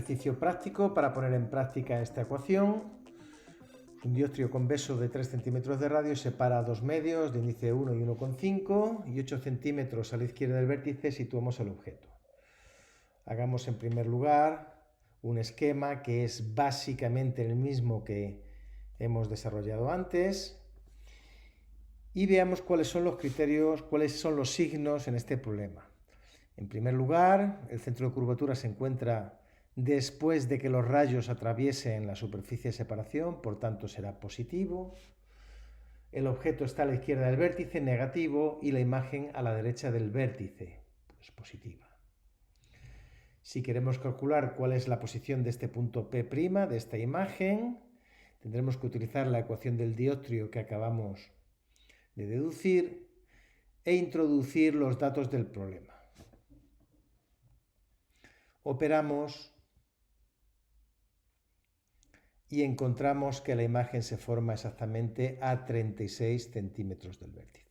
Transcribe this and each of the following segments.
ejercicio práctico para poner en práctica esta ecuación. Un dioptrio convexo de 3 centímetros de radio separa dos medios de índice 1 y 1,5 y 8 centímetros a la izquierda del vértice situamos el objeto. Hagamos en primer lugar un esquema que es básicamente el mismo que hemos desarrollado antes y veamos cuáles son los criterios, cuáles son los signos en este problema. En primer lugar, el centro de curvatura se encuentra después de que los rayos atraviesen la superficie de separación, por tanto será positivo. El objeto está a la izquierda del vértice, negativo, y la imagen a la derecha del vértice, pues positiva. Si queremos calcular cuál es la posición de este punto P', de esta imagen, tendremos que utilizar la ecuación del dioptrio que acabamos de deducir e introducir los datos del problema. Operamos y encontramos que la imagen se forma exactamente a 36 centímetros del vértice.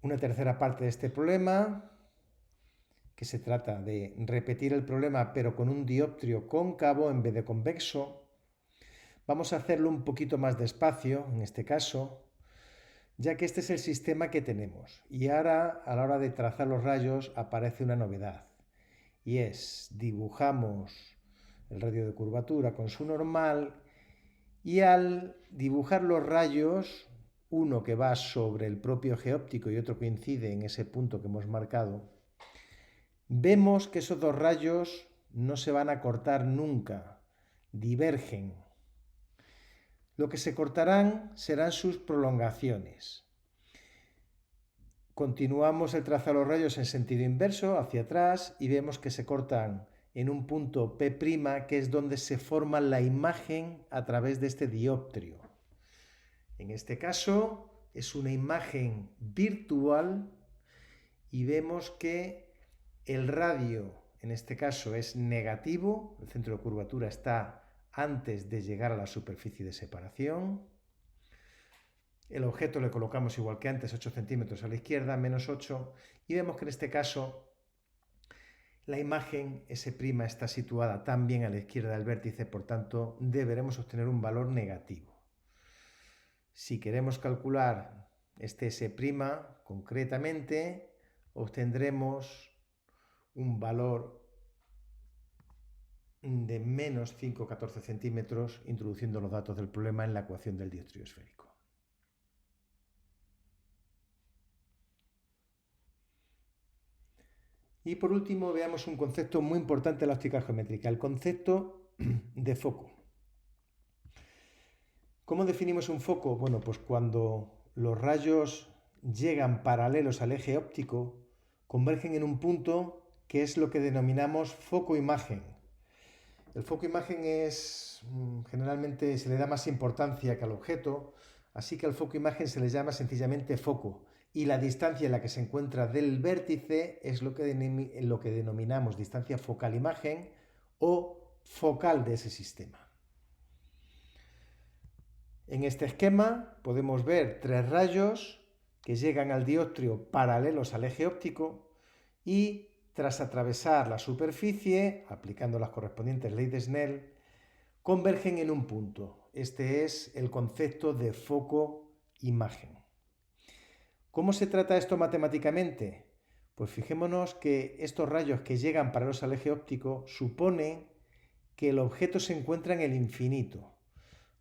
Una tercera parte de este problema, que se trata de repetir el problema pero con un dioptrio cóncavo en vez de convexo, vamos a hacerlo un poquito más despacio, en este caso, ya que este es el sistema que tenemos. Y ahora, a la hora de trazar los rayos, aparece una novedad. Y es, dibujamos el radio de curvatura con su normal y al dibujar los rayos, uno que va sobre el propio eje óptico y otro coincide en ese punto que hemos marcado, vemos que esos dos rayos no se van a cortar nunca, divergen. Lo que se cortarán serán sus prolongaciones. Continuamos el trazado de los rayos en sentido inverso, hacia atrás, y vemos que se cortan en un punto P', que es donde se forma la imagen a través de este dioptrio. En este caso es una imagen virtual y vemos que el radio, en este caso, es negativo, el centro de curvatura está antes de llegar a la superficie de separación. El objeto le colocamos igual que antes, 8 centímetros a la izquierda, menos 8, y vemos que en este caso la imagen S' está situada también a la izquierda del vértice, por tanto deberemos obtener un valor negativo. Si queremos calcular este S', concretamente, obtendremos un valor de menos 5,14 centímetros introduciendo los datos del problema en la ecuación del dioptrio esférico. Y por último veamos un concepto muy importante de la óptica geométrica, el concepto de foco. ¿Cómo definimos un foco? Bueno, pues cuando los rayos llegan paralelos al eje óptico, convergen en un punto que es lo que denominamos foco-imagen. El foco-imagen generalmente se le da más importancia que al objeto, así que al foco-imagen se le llama sencillamente foco. Y la distancia en la que se encuentra del vértice es lo que denominamos distancia focal-imagen o focal de ese sistema. En este esquema podemos ver tres rayos que llegan al dioptrio paralelos al eje óptico y tras atravesar la superficie, aplicando las correspondientes leyes de Snell, convergen en un punto. Este es el concepto de foco-imagen. ¿Cómo se trata esto matemáticamente? Pues fijémonos que estos rayos que llegan paralelos al eje óptico suponen que el objeto se encuentra en el infinito.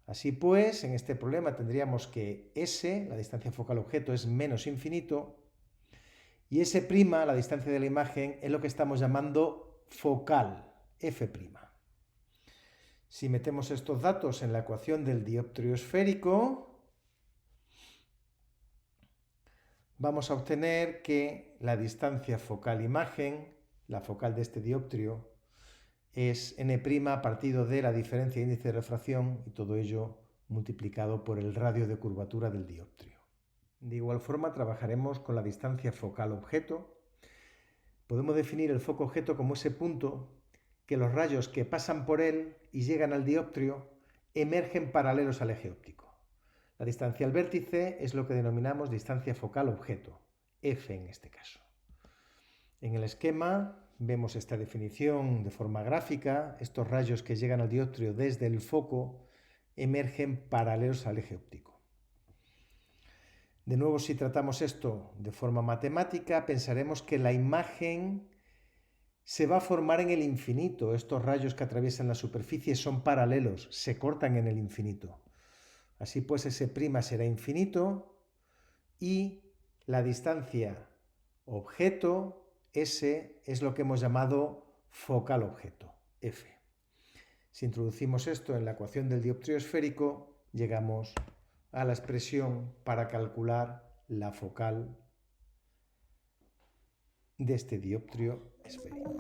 Así pues, en este problema tendríamos que S, la distancia focal-objeto, es menos infinito, y S', la distancia de la imagen, es lo que estamos llamando focal, F'. Si metemos estos datos en la ecuación del dioptrio esférico, vamos a obtener que la distancia focal-imagen, la focal de este dioptrio, es n' partido de la diferencia de índice de refracción y todo ello multiplicado por el radio de curvatura del dioptrio. De igual forma trabajaremos con la distancia focal-objeto. Podemos definir el foco-objeto como ese punto que los rayos que pasan por él y llegan al dioptrio emergen paralelos al eje óptico. La distancia al vértice es lo que denominamos distancia focal-objeto, F en este caso. En el esquema vemos esta definición de forma gráfica. Estos rayos que llegan al dioptrio desde el foco emergen paralelos al eje óptico. De nuevo, si tratamos esto de forma matemática, pensaremos que la imagen se va a formar en el infinito. Estos rayos que atraviesan la superficie son paralelos, se cortan en el infinito. Así pues, S' será infinito y la distancia objeto, S, es lo que hemos llamado focal objeto, F. Si introducimos esto en la ecuación del dioptrio esférico, llegamos a la expresión para calcular la focal de este dioptrio esférico.